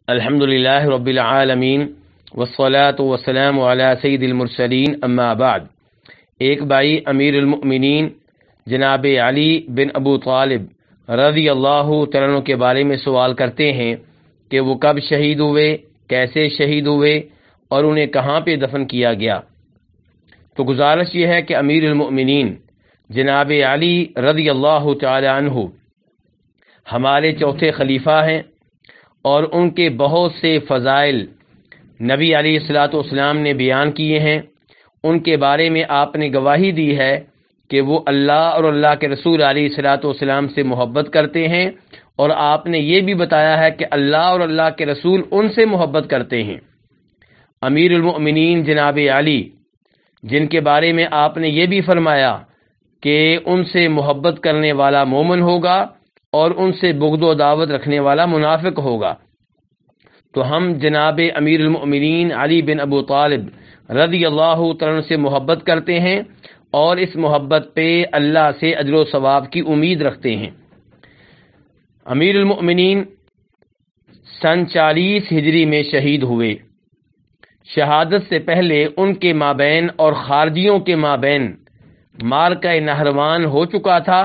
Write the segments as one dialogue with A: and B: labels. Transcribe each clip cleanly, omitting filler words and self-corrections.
A: الحمدللہ رب العالمین والصلاة والسلام علی سید المرسلین اما بعد۔ ایک بھائی امیر المؤمنین جناب علی بن ابو طالب رضی اللہ تعالیٰ عنہ کے بارے میں سوال کرتے ہیں کہ وہ کب شہید ہوئے، کیسے شہید ہوئے اور انہیں کہاں پہ دفن کیا گیا۔ تو گزارش یہ ہے کہ امیر المؤمنین جناب علی رضی اللہ تعالی عنہ ہمارے چوتھے خلیفہ ہیں، اور ان کے بہت سے فضائل نبی علیہ الصلوۃ والسلام نے بیان کیے ہیں۔ ان کے بارے میں آپ نے گواہی دی ہے کہ وہ اللہ اور اللہ کے رسول علیہ الصلوۃ والسلام سے محبت کرتے ہیں، اور آپ نے یہ بھی بتایا ہے کہ اللہ اور اللہ کے رسول ان سے محبت کرتے ہیں۔ امیر المؤمنین جناب علی، جن کے بارے میں آپ نے یہ بھی فرمایا کہ ان سے محبت کرنے والا مومن ہوگا اور ان سے بغض و عداوت رکھنے والا منافق ہوگا۔ تو ہم جناب امیر المؤمنین علی بن ابو طالب رضی اللہ تعالیٰ عنہ سے محبت کرتے ہیں، اور اس محبت پہ اللہ سے اجر و ثواب کی امید رکھتے ہیں۔ امیر المؤمنین سن 40 ہجری میں شہید ہوئے۔ شہادت سے پہلے ان کے مابین اور خارجیوں کے مابین معرکہ نہروان ہو چکا تھا،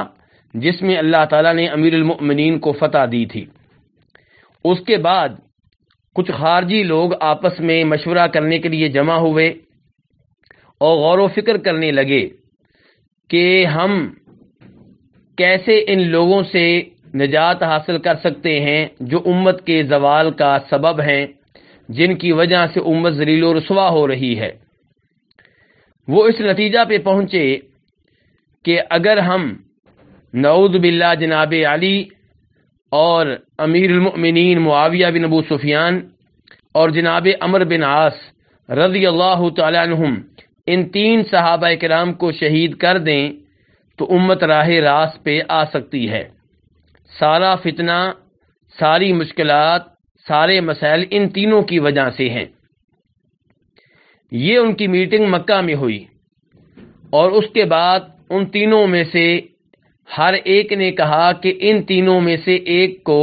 A: جس میں اللہ تعالیٰ نے امیر المؤمنین کو فتح دی تھی۔ اس کے بعد کچھ خارجی لوگ آپس میں مشورہ کرنے کے لیے جمع ہوئے اور غور و فکر کرنے لگے کہ ہم کیسے ان لوگوں سے نجات حاصل کر سکتے ہیں جو امت کے زوال کا سبب ہیں، جن کی وجہ سے امت ذلیل و رسوا ہو رہی ہے۔ وہ اس نتیجہ پہ پہنچے کہ اگر ہم نعوذ باللہ جناب علی اور امیر المؤمنین معاویہ بن ابو سفیان اور جناب عمرو بن عاص رضی اللہ تعالی عنہم ان 3 صحابہ کرام کو شہید کر دیں تو امت راہ راست پہ آ سکتی ہے۔ سارا فتنہ، ساری مشکلات، سارے مسائل ان تینوں کی وجہ سے ہیں۔ یہ ان کی میٹنگ مکہ میں ہوئی، اور اس کے بعد ان تینوں میں سے ہر ایک نے کہا کہ ان تینوں میں سے ایک کو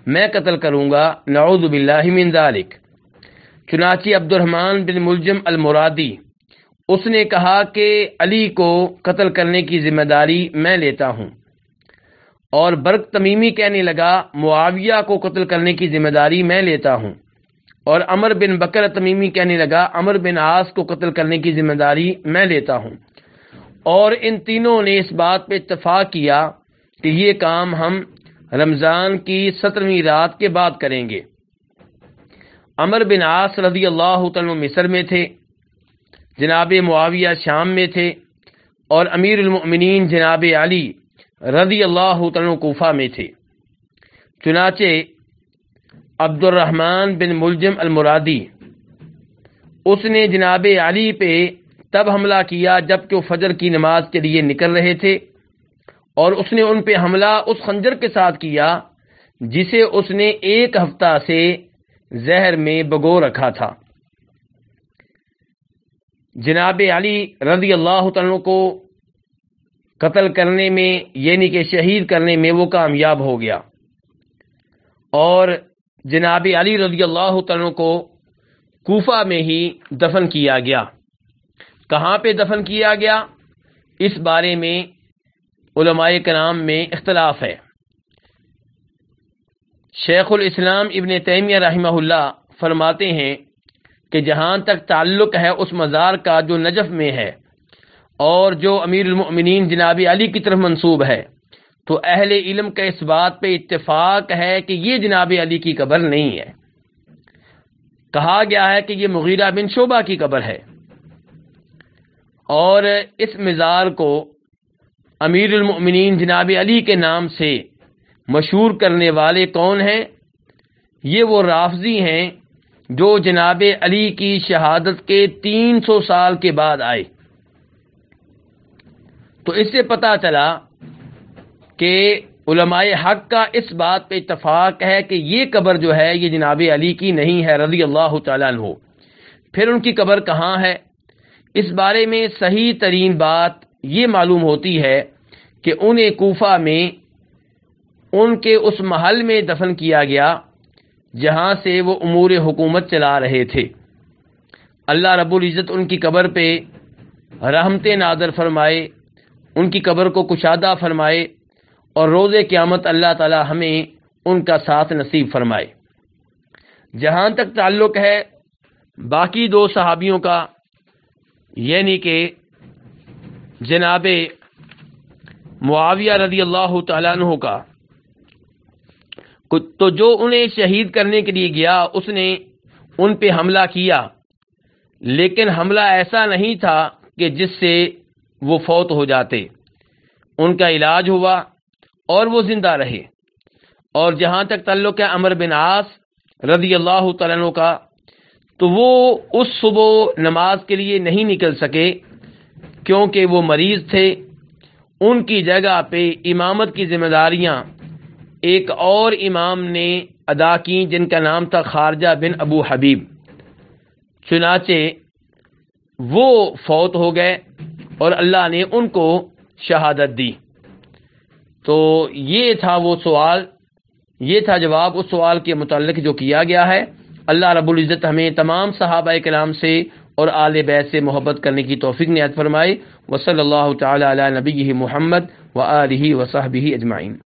A: میں قتل کروں گا، نعوذ باللہ من ذالک۔ چنانچہ عبد الرحمن بن ملجم المرادی اس نے کہا کہ علی کو قتل کرنے کی ذمہ داری میں لیتا ہوں، اور برق تمیمی کہنے لگا معاویہ کو قتل کرنے کی ذمہ داری میں لیتا ہوں، اور عمر بن بکر تمیمی کہنے لگا عمرو بن عاص کو قتل کرنے کی ذمہ داری میں لیتا ہوں۔ اور ان تینوں نے اس بات پہ اتفاق کیا کہ یہ کام ہم رمضان کی 17ویں رات کے بعد کریں گے۔ عمرو بن عاص رضی اللہ تعالیٰ عنہ مصر میں تھے، جناب معاویہ شام میں تھے، اور امیر المؤمنین جناب علی رضی اللہ تعالیٰ عنہ کوفہ میں تھے۔ چنانچہ عبد الرحمن بن ملجم المرادی اس نے جناب علی پہ تب حملہ کیا جب کہ وہ فجر کی نماز کے لیے نکل رہے تھے، اور اس نے ان پہ حملہ اس خنجر کے ساتھ کیا جسے اس نے 1 ہفتہ سے زہر میں بگو رکھا تھا۔ جناب علی رضی اللہ تعالیٰ کو قتل کرنے میں، یعنی کہ شہید کرنے میں وہ کامیاب ہو گیا، اور جناب علی رضی اللہ تعالیٰ کو کوفہ میں ہی دفن کیا گیا۔ کہاں پہ دفن کیا گیا، اس بارے میں علماء کرام میں اختلاف ہے۔ شیخ الاسلام ابن تیمیہ رحمہ اللہ فرماتے ہیں کہ جہاں تک تعلق ہے اس مزار کا جو نجف میں ہے، اور جو امیر المؤمنین جناب علی کی طرف منسوب ہے، تو اہل علم کا اس بات پہ اتفاق ہے کہ یہ جناب علی کی قبر نہیں ہے۔ کہا گیا ہے کہ یہ مغیرہ بن شعبہ کی قبر ہے، اور اس مزار کو امیر المؤمنین جناب علی کے نام سے مشہور کرنے والے کون ہیں؟ یہ وہ رافضی ہیں جو جناب علی کی شہادت کے 300 سال کے بعد آئے۔ تو اس سے پتہ چلا کہ علماء حق کا اس بات پہ اتفاق ہے کہ یہ قبر جو ہے یہ جناب علی کی نہیں ہے رضی اللہ تعالیٰ عنہ۔ پھر ان کی قبر کہاں ہے؟ اس بارے میں صحیح ترین بات یہ معلوم ہوتی ہے کہ انہیں کوفہ میں ان کے اس محل میں دفن کیا گیا جہاں سے وہ امور حکومت چلا رہے تھے۔ اللہ رب العزت ان کی قبر پہ رحمت نازل فرمائے، ان کی قبر کو کشادہ فرمائے، اور روز قیامت اللہ تعالی ہمیں ان کا ساتھ نصیب فرمائے۔ جہاں تک تعلق ہے باقی دو صحابیوں کا، یعنی کہ جناب معاویہ رضی اللہ تعالیٰ عنہ کا، تو جو انہیں شہید کرنے کے لیے گیا اس نے ان پہ حملہ کیا، لیکن حملہ ایسا نہیں تھا کہ جس سے وہ فوت ہو جاتے، ان کا علاج ہوا اور وہ زندہ رہے۔ اور جہاں تک تعلق ہے عمرو بن عاص رضی اللہ تعالیٰ عنہ کا، تو وہ اس صبح نماز کے لیے نہیں نکل سکے کیونکہ وہ مریض تھے۔ ان کی جگہ پہ امامت کی ذمہ داریاں ایک اور امام نے ادا کی جن کا نام تھا خارجہ بن ابو حبیب، چنانچہ وہ فوت ہو گئے اور اللہ نے ان کو شہادت دی۔ تو یہ تھا وہ سوال، یہ تھا جواب اس سوال کے متعلق جو کیا گیا ہے۔ اللہ رب العزت ہمیں تمام صحابہ کرام سے اور آل بیت سے محبت کرنے کی توفیق عنایت فرمائے۔ وصلی اللہ تعالی علی نبیہ محمد وآلہ وصحبہ اجمعین۔